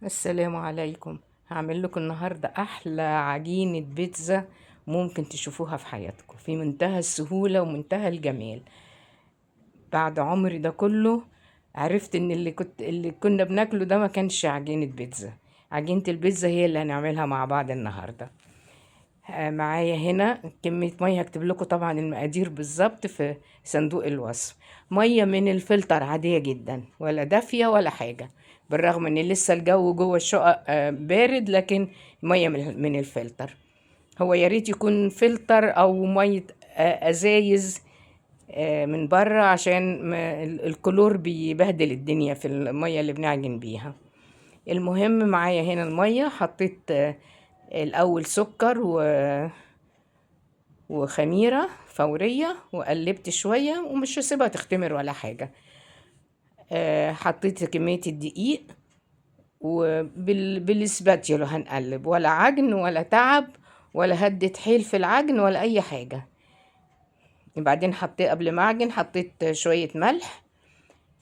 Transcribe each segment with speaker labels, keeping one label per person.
Speaker 1: السلام عليكم. هعمل لكم النهاردة أحلى عجينة بيتزا ممكن تشوفوها في حياتكم، في منتهى السهولة ومنتهى الجمال. بعد عمري ده كله عرفت إن اللي كنا بناكله ده ما كانش عجينة بيتزا. عجينة البيتزا هي اللي هنعملها مع بعض النهاردة. معايا هنا كمية مية، هكتب لكم طبعا المقادير بالظبط في صندوق الوصف. مية من الفلتر عادية جدا، ولا دافية ولا حاجة، بالرغم ان لسه الجو جوه الشقق بارد، لكن مية من الفلتر. هو يا ريت يكون فلتر او مية ازايز من بره، عشان الكلور بيبهدل الدنيا في المية اللي بنعجن بيها. المهم معايا هنا المية، حطيت الأول سكر وخميرة فورية، وقلبت شوية ومش هسيبها تختمر ولا حاجة. حطيت كمية الدقيق، وبالسباتيولا هنقلب، ولا عجن ولا تعب ولا هدة حيل في العجن ولا أي حاجة. بعدين حطيت قبل ما أعجن حطيت شوية ملح.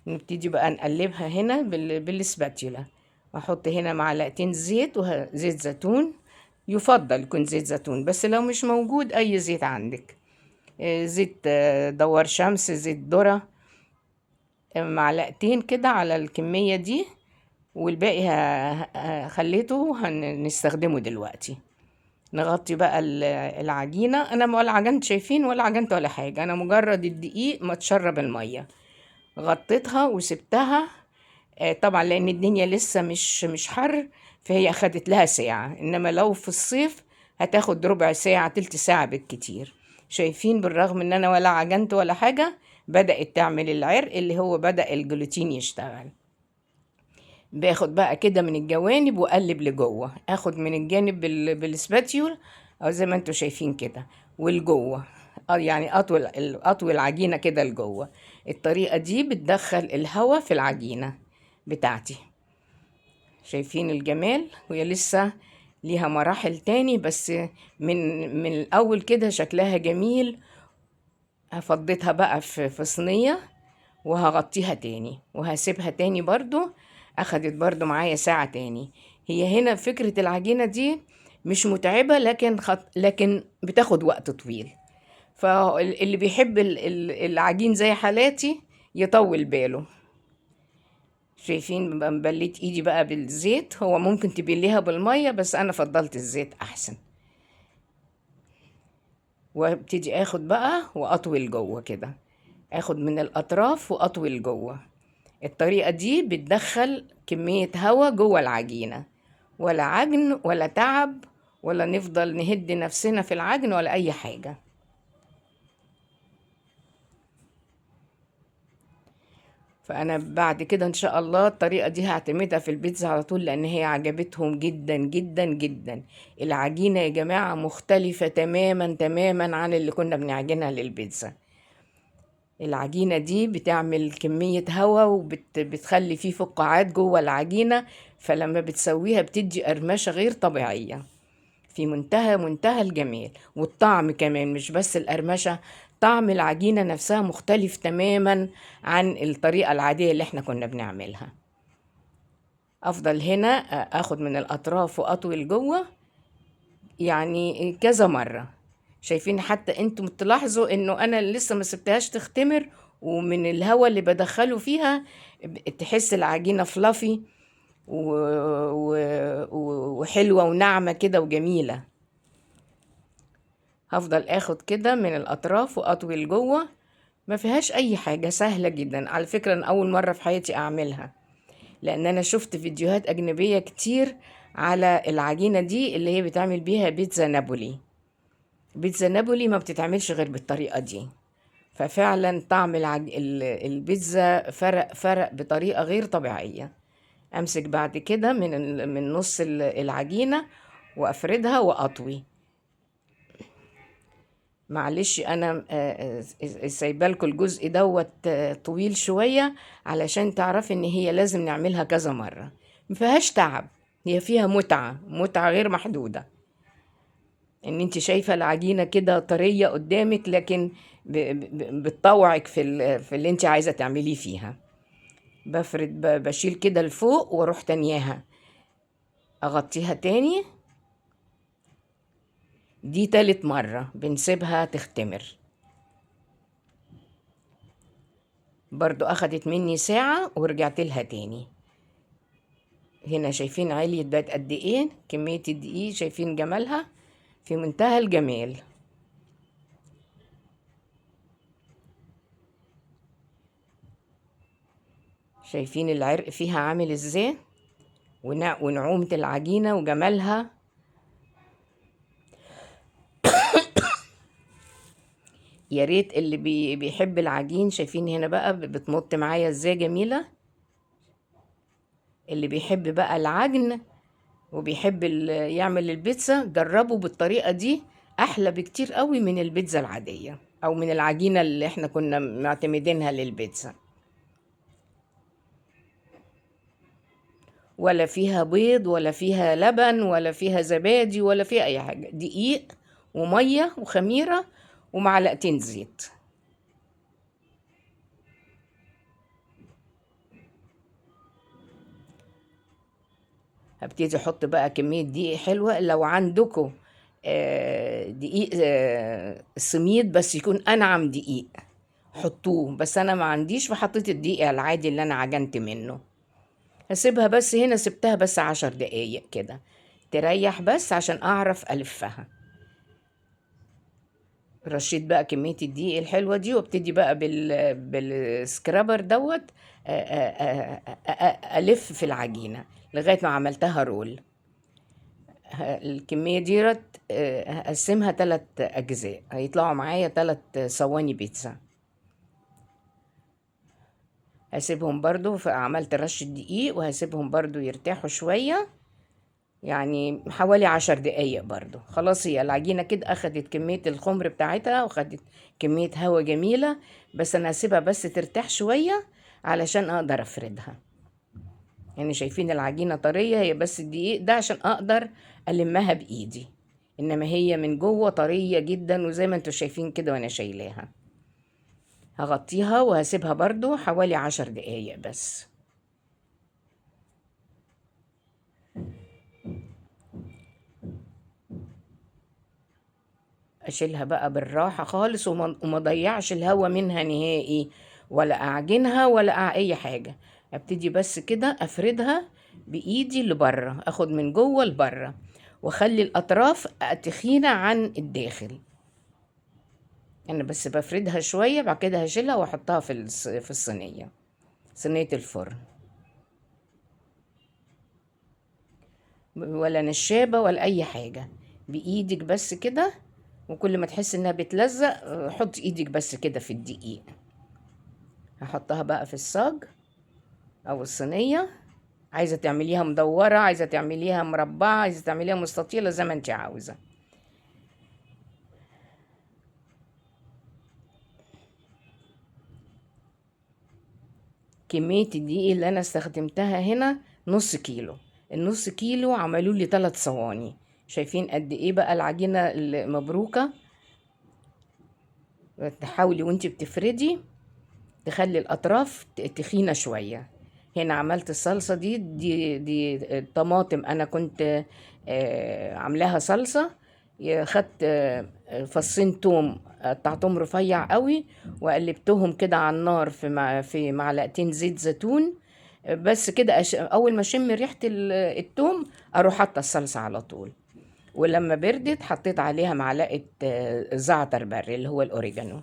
Speaker 1: نبتدي بقى نقلبها هنا بالسباتيولا. واحط هنا معلقتين زيت زيت زيتون. يفضل يكون زيت زيتون، بس لو مش موجود اي زيت عندك، زيت دوار شمس، زيت ذرة. معلقتين كده على الكمية دي، والباقي خليته هنستخدمه دلوقتي. نغطي بقى العجينة. انا ولا عجنت، شايفين، ولا عجنت ولا حاجة، انا مجرد الدقيق ما تشرب المية. غطيتها وسبتها. طبعا لان الدنيا لسه مش حر، فهي اخدت لها ساعة، انما لو في الصيف هتاخد ربع ساعة تلت ساعة بالكتير. شايفين، بالرغم ان انا ولا عجنت ولا حاجة بدأت تعمل العرق اللي هو بدأ الجلوتين يشتغل. باخد بقى كده من الجوانب واقلب لجوه، اخد من الجانب بالسباتيول، او زي ما انتوا شايفين كده، والجوه. يعني اطول العجينة كده لجوه. الطريقة دي بتدخل الهواء في العجينة بتاعتي. شايفين الجمال؟ وهي لسه ليها مراحل تاني، بس من الاول كده شكلها جميل. هفضيتها بقى في صينية، وهغطيها تاني وهسيبها تاني برضو. اخدت برضو معايا ساعة تاني. هي هنا فكرة العجينة دي مش متعبة، لكن بتاخد وقت طويل. فاللي بيحب العجين زي حالاتي يطول باله. شايفين بليت ايدي بقى بالزيت، هو ممكن تبليها بالمية بس انا فضلت الزيت احسن. وابتدي اخد بقى واطول جوه كده، اخد من الاطراف واطول جوه. الطريقة دي بتدخل كمية هوا جوه العجينة، ولا عجن ولا تعب، ولا نفضل نهد نفسنا في العجن ولا اي حاجة. فانا بعد كده ان شاء الله الطريقه دي هعتمدها في البيتزا على طول، لان هي عجبتهم جدا جدا جدا. العجينه يا جماعه مختلفه تماما تماما عن اللي كنا بنعجنها للبيتزا. العجينه دي بتعمل كميه هواء وبتخلي فيه فقاعات جوه العجينه، فلما بتسويها بتدي قرمشه غير طبيعيه، في منتهى الجمال. والطعم كمان، مش بس القرمشة، طعم العجينة نفسها مختلف تماما عن الطريقة العادية اللي احنا كنا بنعملها. افضل هنا اخد من الاطراف واطول جوه، يعني كذا مرة. شايفين حتى انتم تلاحظوا انه انا لسه ما سبتهاش تختمر، ومن الهواء اللي بدخله فيها تحس العجينة فلافي و... و... وحلوة وناعمة كده وجميلة. هفضل اخد كده من الاطراف واطوي لجوه. ما فيهاش اي حاجة، سهلة جدا على فكرة. أنا اول مرة في حياتي اعملها، لان انا شفت فيديوهات اجنبية كتير على العجينة دي اللي هي بتعمل بيها بيتزا نابولي. بيتزا نابولي ما بتتعملش غير بالطريقة دي. ففعلا طعم البيتزا فرق بطريقة غير طبيعية. امسك بعد كده من نص العجينة وافردها واطوي. معلش انا سايبالكوا الجزء دوت طويل شوية، علشان تعرفي ان هي لازم نعملها كذا مرة. مفيهاش تعب، هي فيها متعة غير محدودة. ان انت شايفة العجينة كده طرية قدامك، لكن بتطوعك في اللي انت عايزة تعمليه فيها. بفرد، بشيل كده لفوق واروح تانياها. اغطيها تاني. دي تالت مرة بنسيبها تختمر. برضو اخدت مني ساعة ورجعت لها تاني. هنا شايفين عليت بقت قد ايه كمية الدقيق، شايفين جمالها في منتهى الجمال. شايفين العرق فيها عامل ازاي، ونعومة العجينة وجمالها. يا ريت اللي بيحب العجين، شايفين هنا بقى بتمط معايا ازاي جميلة. اللي بيحب بقى العجن وبيحب يعمل البيتزا، جربوا بالطريقة دي، احلى بكتير قوي من البيتزا العادية او من العجينة اللي احنا كنا معتمدينها للبيتزا. ولا فيها بيض ولا فيها لبن ولا فيها زبادي ولا فيها اي حاجة، دقيق ومية وخميرة ومعلقتين زيت. هبتدي احط بقى كمية دقيق حلوة. لو عندكم دقيق سميد بس يكون انعم دقيق حطوه، بس انا ما عنديش فحطيت الدقيق العادي اللي انا عجنت منه. هسيبها بس هنا، سبتها بس 10 دقايق كده تريح بس عشان اعرف الفها. رشيت بقى كمية الدقيق الحلوة دي وابتدي بقى بالسكرابر دوت ألف في العجينة لغاية ما عملتها رول. الكمية دي هقسمها 3 أجزاء، هيطلعوا معايا 3 صواني بيتزا. هسيبهم برضو، فعملت رشة دقيق وهسيبهم برضو يرتاحوا شوية، يعني حوالي 10 دقايق برضو. خلاص هي العجينة كده أخدت كمية الخمر بتاعتها وخدت كمية هوا جميلة، بس أنا هسيبها بس ترتاح شوية علشان أقدر أفردها. يعني شايفين العجينة طرية، هي بس الدقيق ده عشان أقدر ألمها بإيدي، إنما هي من جوه طرية جدا وزي ما انتوا شايفين كده وأنا شايلاها. هغطيها وهسيبها برضو حوالي 10 دقايق بس. اشيلها بقى بالراحة خالص وما ضيعش الهوا منها نهائي، ولا اعجنها ولا اي حاجة. ابتدي بس كده افردها بايدي لبره، اخد من جوه لبره واخلي الاطراف تخينة عن الداخل. انا بس بفردها شوية، بعد كده هشيلها واحطها في الصينية، صينية الفرن. ولا نشابة ولا اي حاجة، بايدك بس كده. وكل ما تحس انها بتلزق حط ايدك بس كده في الدقيق. هحطها بقى في الصاج او الصينية. عايزة تعمليها مدورة، عايزة تعمليها مربعة، عايزة تعمليها مستطيلة، زي ما انت عاوزة. كمية الدقيق اللي انا استخدمتها هنا نص كيلو. النص كيلو عملوا لي 3 صواني. شايفين قد ايه بقى العجينة المبروكة. تحاولي وانت بتفردي تخلي الاطراف تخينة شوية. هنا عملت الصلصة دي طماطم. انا كنت عاملاها صلصة. خدت فصين توم قطعتهم رفيع قوي وقلبتهم كده على النار في معلقتين زيت زيتون. بس كده اول ما اشم ريحة التوم اروح حاطة الصلصة على طول. ولما بردت حطيت عليها معلقة زعتر بري اللي هو الاوريجانو.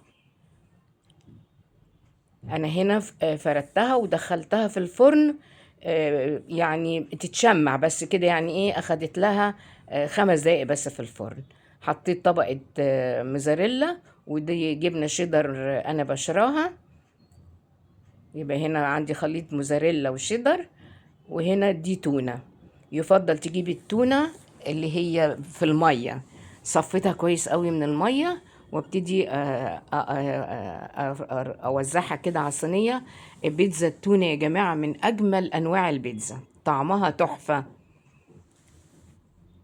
Speaker 1: انا هنا فردتها ودخلتها في الفرن. يعني تتشمع بس كده، يعني ايه، اخدت لها 5 دقايق بس في الفرن. حطيت طبقة موزاريلا، ودي جبنة شيدر انا بشراها. يبقى هنا عندي خليط موزاريلا وشيدر. وهنا دي تونة. يفضل تجيبي التونة اللي هي في المية، صفيتها كويس قوي من المية، وابتدي اوزعها كده على الصينية. بيتزا التونة يا جماعة من اجمل انواع البيتزا، طعمها تحفة.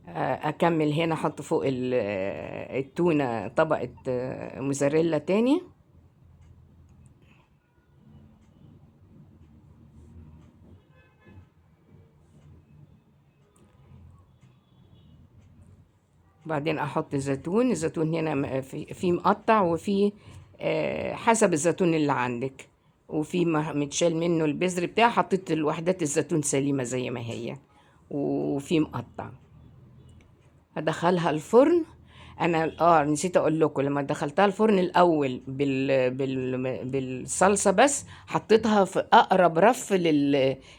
Speaker 1: اكمل هنا احط فوق التونة طبقة موزاريلا تاني. وبعدين احط الزيتون. الزيتون هنا في مقطع، وفي حسب الزيتون اللي عندك، وفي متشال منه البذر بتاعه. حطيت الوحدات الزيتون سليمة زي ما هي، وفي مقطع. هدخلها الفرن. انا نسيت اقول لكم، لما دخلتها الفرن الاول بالصلصة بس، حطيتها في اقرب رف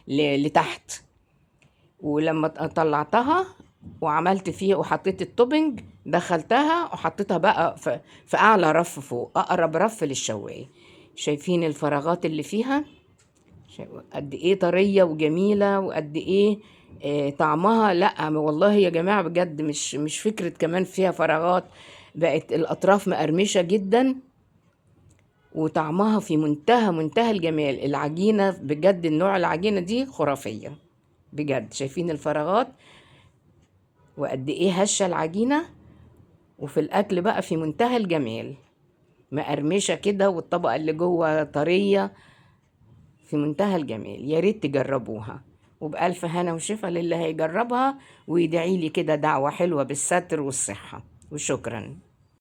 Speaker 1: لتحت. ولما طلعتها وعملت فيه وحطيت التوبنج، دخلتها وحطيتها بقى في اعلى رف فوق، اقرب رف للشوايه. شايفين الفراغات اللي فيها؟ قد ايه طريه وجميله، وقد ايه طعمها. لا والله يا جماعه بجد، مش فكره كمان فيها فراغات، بقت الاطراف مقرمشه جدا، وطعمها في منتهى الجمال. العجينه بجد، النوع العجينه دي خرافيه بجد. شايفين الفراغات وقد ايه هشة العجينة، وفي الاكل بقى في منتهى الجمال، مقرمشة كده، والطبقة اللي جوه طرية، في منتهى الجمال. يا ريت تجربوها، وبألف هنا وشفا للي هيجربها، ويدعي لي كده دعوة حلوة بالستر والصحة. وشكرا.